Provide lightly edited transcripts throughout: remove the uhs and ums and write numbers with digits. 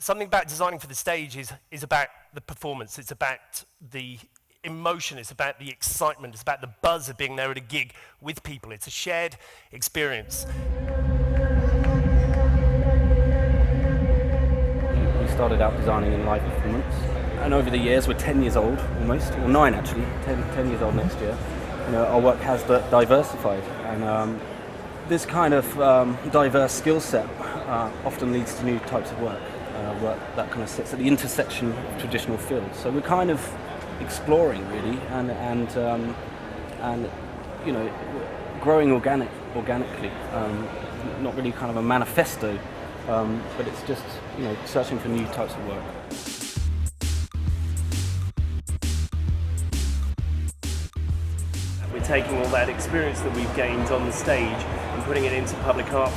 Something about designing for the stage is about the performance, it's about the emotion, it's about the excitement, it's about the buzz of being there at a gig with people. It's a shared experience. We started out designing in live performance, and over the years, we're 10 years old almost, or 9 actually, 10 years old next year. You know, our work has diversified, and this kind of diverse skill set often leads to new types of work that kind of sits at the intersection of traditional fields. So we're kind of exploring really, and you know, growing organically. Not really kind of a manifesto, but it's just, you know, searching for new types of work. We're taking all that experience that we've gained on the stage and putting it into public art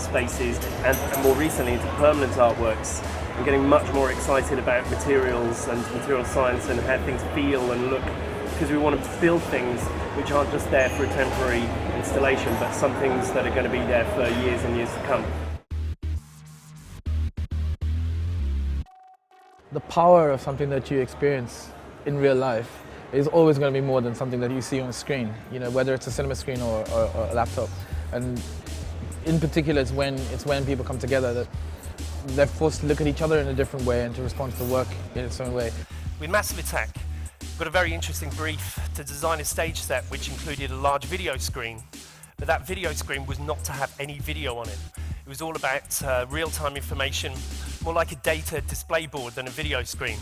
spaces and more recently into permanent artworks, and getting much more excited about materials and material science and how things feel and look, because we want to build things which aren't just there for a temporary installation, but some things that are going to be there for years and years to come. The power of something that you experience in real life is always going to be more than something that you see on a screen, you know, whether it's a cinema screen or a laptop. And in particular, it's when people come together that they're forced to look at each other in a different way and to respond to the work in its own way. With Massive Attack, we got a very interesting brief to design a stage set which included a large video screen, but that video screen was not to have any video on it. It was all about real-time information, more like a data display board than a video screen.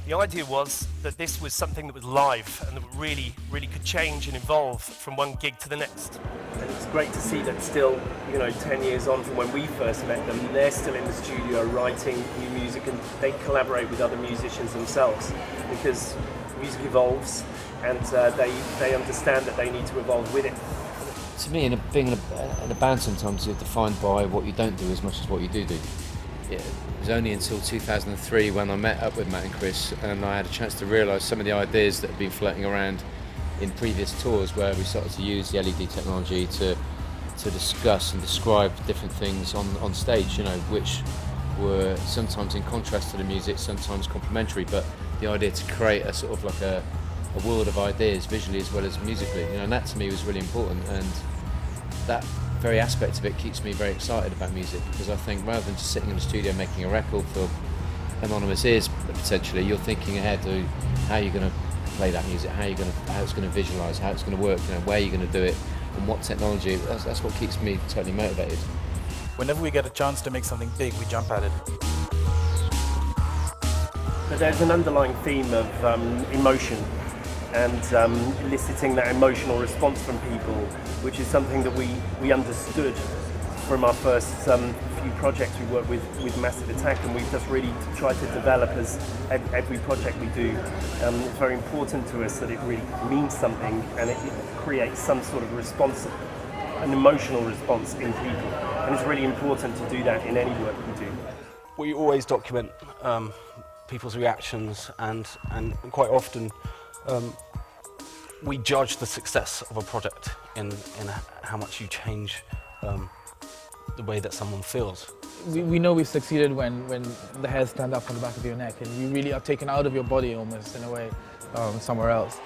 The idea was that this was something that was live and that really could change and evolve from one gig to the next. And it's great to see that still, you know, 10 years on from when we first met them, they're still in the studio writing new music, and they collaborate with other musicians themselves, because music evolves and they understand that they need to evolve with it. To me, being in a band sometimes you're defined by what you don't do as much as what you do. It was only until 2003 when I met up with Matt and Chris and I had a chance to realise some of the ideas that had been floating around in previous tours, where we started to use the LED technology to discuss and describe different things on stage, you know, which were sometimes in contrast to the music, sometimes complementary, but the idea to create a sort of like a world of ideas visually as well as musically, you know, and that to me was really important, and that very aspect of it keeps me very excited about music, because I think rather than just sitting in the studio making a record for anonymous ears potentially, you're thinking ahead to how you're going to play that music, how it's going to visualise, how it's going to work, you know, where you're going to do it, and what technology. That's what keeps me totally motivated. Whenever we get a chance to make something big, we jump at it. But there's an underlying theme of emotion and eliciting that emotional response from people, which is something that we understood from our first few projects we worked with Massive Attack, and we've just really tried to develop as every project we do. It's very important to us that it really means something and it creates some sort of response, an emotional response in people, and it's really important to do that in any work we do. We always document people's reactions, and quite often we judge the success of a project in how much you change the way that someone feels. We know we've succeeded when the hairs stand up on the back of your neck and you really are taken out of your body almost in a way somewhere else.